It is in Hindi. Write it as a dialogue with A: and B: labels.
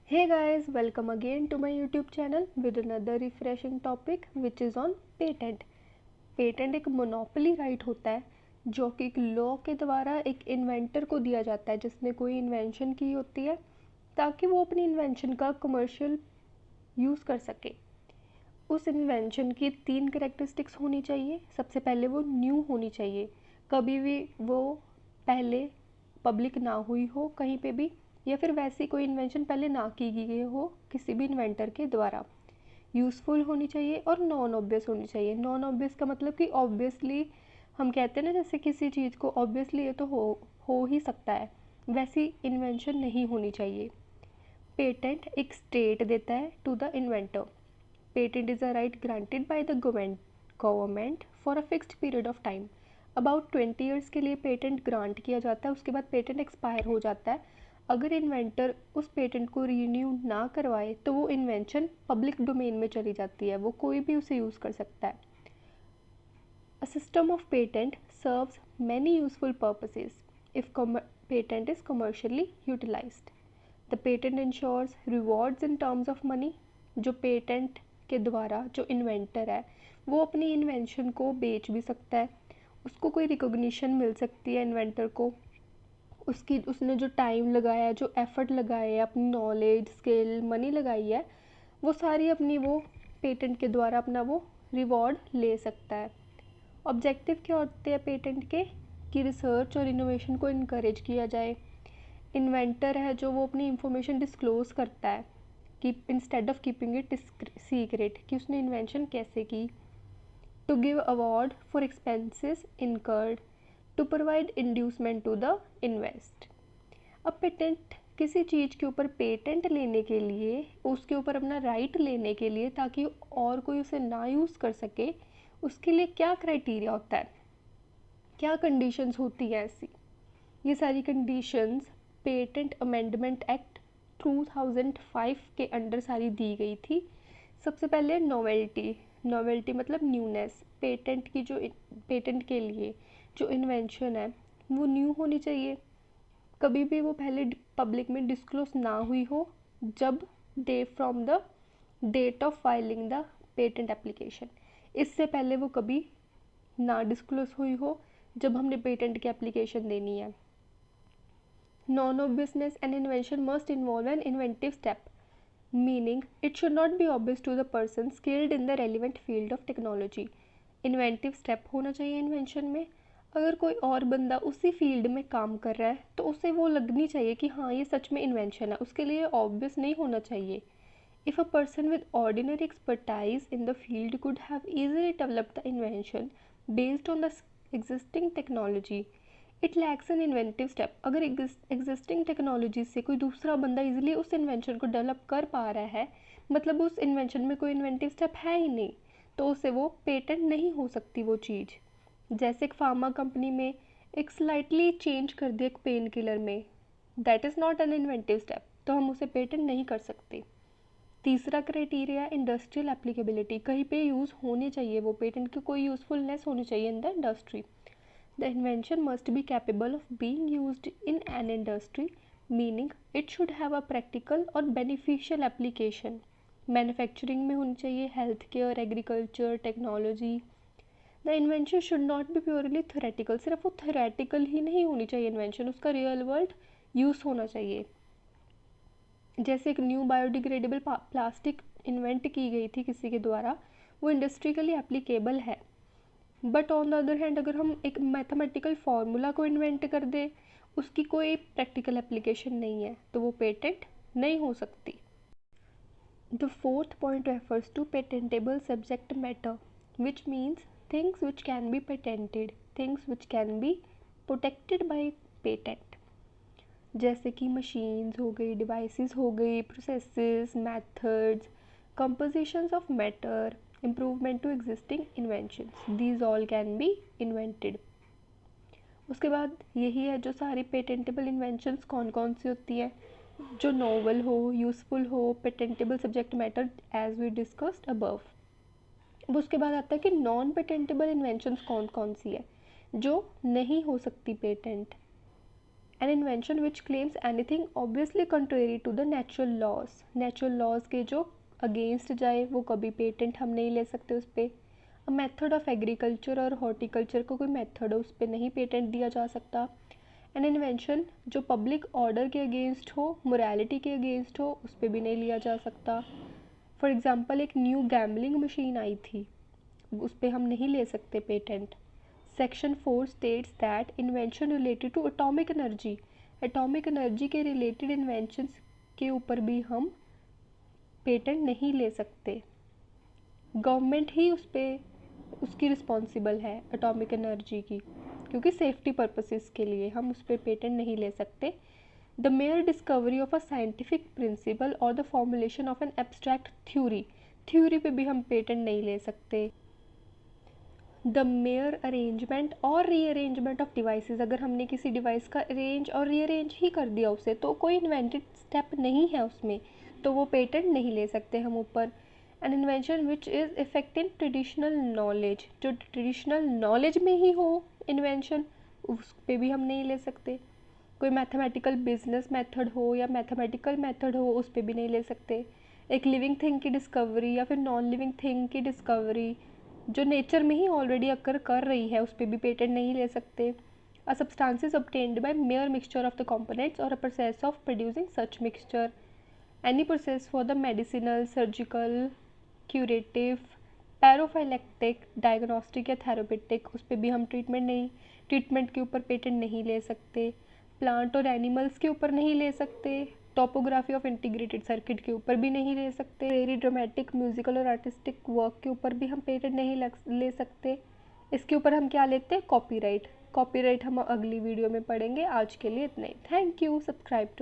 A: Hey guys, welcome again to my YouTube channel with another refreshing topic which is on patent. Patent एक मोनोपोली राइट होता है जो कि एक लॉ के द्वारा एक इन्वेंटर को दिया जाता है जिसने कोई इन्वेंशन की होती है ताकि वो अपनी इन्वेंशन का कमर्शियल यूज़ कर सके। उस इन्वेंशन की 3 करेक्टरिस्टिक्स होनी चाहिए। सबसे पहले वो न्यू होनी चाहिए, कभी भी वो पहले पब्लिक ना हुई हो कहीं पे भी, या फिर वैसी कोई इन्वेंशन पहले ना की गई हो किसी भी इन्वेंटर के द्वारा। यूज़फुल होनी चाहिए और नॉन ऑब्वियस होनी चाहिए। नॉन ऑब्वियस का मतलब कि ऑब्वियसली हम कहते हैं ना, जैसे किसी चीज़ को ऑब्वियसली ये तो हो ही सकता है, वैसी इन्वेंशन नहीं होनी चाहिए। पेटेंट एक स्टेट देता है to the inventor. Patent is a right granted by the government for a fixed period of time. About 20 years के लिए पेटेंट ग्रांट किया जाता है, उसके बाद पेटेंट एक्सपायर हो जाता है। अगर इन्वेंटर उस पेटेंट को रीन्यू ना करवाए तो वो इन्वेंशन पब्लिक डोमेन में चली जाती है, वो कोई भी उसे यूज़ कर सकता है। A system of patent serves many useful purposes if patent is commercially utilized. The patent ensures rewards in terms of money. जो पेटेंट के द्वारा जो इन्वेंटर है वो अपनी इन्वेंशन को बेच भी सकता है, उसको कोई रिकॉग्निशन मिल सकती है इन्वेंटर को, उसने जो टाइम लगाया है, जो एफर्ट लगाया है, अपनी नॉलेज स्किल मनी लगाई है, वो सारी अपनी वो पेटेंट के द्वारा अपना वो रिवॉर्ड ले सकता है। ऑब्जेक्टिव क्या होते हैं पेटेंट के कि रिसर्च और इनोवेशन को इनकरेज किया जाए। इन्वेंटर है जो वो अपनी इंफॉर्मेशन डिस्क्लोज करता है कि instead of keeping it secret कि उसने इन्वेंशन कैसे की। To give award for expenses incurred, to provide inducement to the invest. अब पेटेंट किसी चीज़ के ऊपर पेटेंट लेने के लिए, उसके ऊपर अपना राइट लेने के लिए ताकि और कोई उसे ना यूज़ कर सके, उसके लिए क्या क्राइटेरिया होता है, क्या कंडीशंस होती है ऐसी। ये सारी कंडीशंस पेटेंट अमेंडमेंट एक्ट 2005 के अंडर सारी दी गई थी। सबसे पहले नोवेल्टी। नोवेल्टी मतलब न्यूनेस। पेटेंट की जो पेटेंट के लिए जो इन्वेंशन है वो न्यू होनी चाहिए, कभी भी वो पहले पब्लिक में डिस्क्लोज ना हुई हो जब day from the date of filing the patent application, इससे पहले वो कभी ना डिस्क्लोज हुई हो जब हमने पेटेंट की एप्लीकेशन देनी है। Non obviousness, an invention must involve an inventive step, meaning it should not be obvious to the person skilled in the relevant field of technology. Inventive step होना चाहिए इन्वेंशन में। अगर कोई और बंदा उसी फील्ड में काम कर रहा है तो उसे वो लगनी चाहिए कि हाँ ये सच में इन्वेंशन है, उसके लिए ऑब्वियस नहीं होना चाहिए। If a person with ordinary expertise in the field could have easily developed the invention based on the existing technology, it lacks an inventive step. अगर एग्जिस्टिंग टेक्नोलॉजी से कोई दूसरा बंदा इजीली उस इन्वेंशन को डेवलप कर पा रहा है, मतलब उस इन्वेंशन में कोई इन्वेंटिव स्टेप है ही नहीं, तो उसे वो पेटेंट नहीं हो सकती वो चीज़। जैसे एक फार्मा कंपनी में एक स्लाइटली चेंज कर दिया एक पेन किलर में, that is not an inventive step, तो हम उसे पेटेंट नहीं कर सकते। तीसरा क्राइटेरिया इंडस्ट्रियल एप्लीकेबिलिटी, कहीं पे यूज़ होने चाहिए वो पेटेंट की, कोई यूज़फुलनेस होनी चाहिए in the industry. The invention must be capable of being used in an industry, meaning it should have a practical और beneficial application. मैन्युफैक्चरिंग में होनी चाहिए, health care, agriculture, technology. The invention should not B purely theoretical, सिर्फ वो थ्योरेटिकल ही नहीं होनी चाहिए इन्वेंशन, उसका रियल वर्ल्ड यूज़ होना चाहिए। जैसे एक न्यू बायोडिग्रेडेबल प्लास्टिक इन्वेंट की गई थी किसी के द्वारा, वो इंडस्ट्रिकली एप्लीकेबल है। But on the other hand अगर हम एक मैथमेटिकल फार्मूला को इन्वेंट कर दें, उसकी कोई प्रैक्टिकल एप्लीकेशन नहीं है, तो वो पेटेंट नहीं हो सकती। The fourth point refers to patentable subject matter, which means things which can be patented, things which can be protected by patent. जैसे कि मशीन्स हो गई, डिवाइसेस हो गई, processes, methods, compositions of matter, improvement to existing inventions, these all can be invented. उसके बाद यही है जो सारी पेटेंटेबल इन्वेंशंस कौन कौन सी होती है, जो नोवल हो, यूज़फुल हो, patentable subject matter as we discussed above. अब उसके बाद आता है कि नॉन पेटेंटेबल इन्वेंशंस कौन कौन सी है जो नहीं हो सकती patent. An invention which claims anything obviously contrary to the natural laws के जो अगेंस्ट जाए वो कभी पेटेंट हम नहीं ले सकते उस पर। अ मेथड ऑफ एग्रीकल्चर और हॉर्टिकल्चर को कोई मेथड हो उस पर नहीं पेटेंट दिया जा सकता। एन इन्वेंशन जो पब्लिक ऑर्डर के अगेंस्ट हो, मोरालिटी के अगेंस्ट हो, उस पर भी नहीं लिया जा सकता। फॉर एग्ज़ाम्पल एक न्यू गैम्बलिंग मशीन आई थी, उस पर हम नहीं ले सकते patent. Section 4 states that invention related to atomic energy के रिलेटेड इन्वेंशंस के ऊपर भी हम पेटेंट नहीं ले सकते। गवर्नमेंट ही उस पर उसकी रिस्पॉन्सिबल है एटॉमिक एनर्जी की, क्योंकि सेफ्टी पर्पसेस के लिए हम उस पर पेटेंट नहीं ले सकते। The mere discovery of a scientific principle और the formulation of an abstract theory पे भी हम पेटेंट नहीं ले सकते। द मेयर अरेंजमेंट और रीअरेंजमेंट ऑफ डिवाइसेस, अगर हमने किसी डिवाइस का अरेंज और रीअरेंज ही कर दिया उसे, तो कोई इन्वेंटेड स्टेप नहीं है उसमें, तो वो पेटेंट नहीं ले सकते हम ऊपर। An invention which is effect in traditional knowledge, जो ट्रेडिशनल नॉलेज में ही हो इन्वेंशन, उस पर भी हम नहीं ले सकते। कोई मैथमेटिकल बिजनेस मेथड हो या मैथमेटिकल मेथड हो, उस पर भी नहीं ले सकते। एक लिविंग थिंग की डिस्कवरी या फिर नॉन लिविंग थिंग की डिस्कवरी जो नेचर में ही ऑलरेडी अकर कर रही है, उस पर भी पेटेंट नहीं ले सकते। अ substances obtained by mere mixture of the components or a process of producing such mixture, any process for the medicinal, surgical, curative, prophylactic, diagnostic या थेरापेटिक, उस पर भी हम ट्रीटमेंट के ऊपर पेटेंट नहीं ले सकते। प्लांट और एनिमल्स के ऊपर नहीं ले सकते। टोपोग्राफी ऑफ इंटीग्रेटेड सर्किट के ऊपर भी नहीं ले सकते। वेरी ड्रामेटिक, म्यूजिकल और आर्टिस्टिक वर्क के ऊपर भी हम पेटेंट नहीं ले सकते। इसके ऊपर हम क्या लेते हैं? कॉपीराइट हम अगली वीडियो में पढ़ेंगे। आज के लिए इतना ही। Thank you. Subscribe to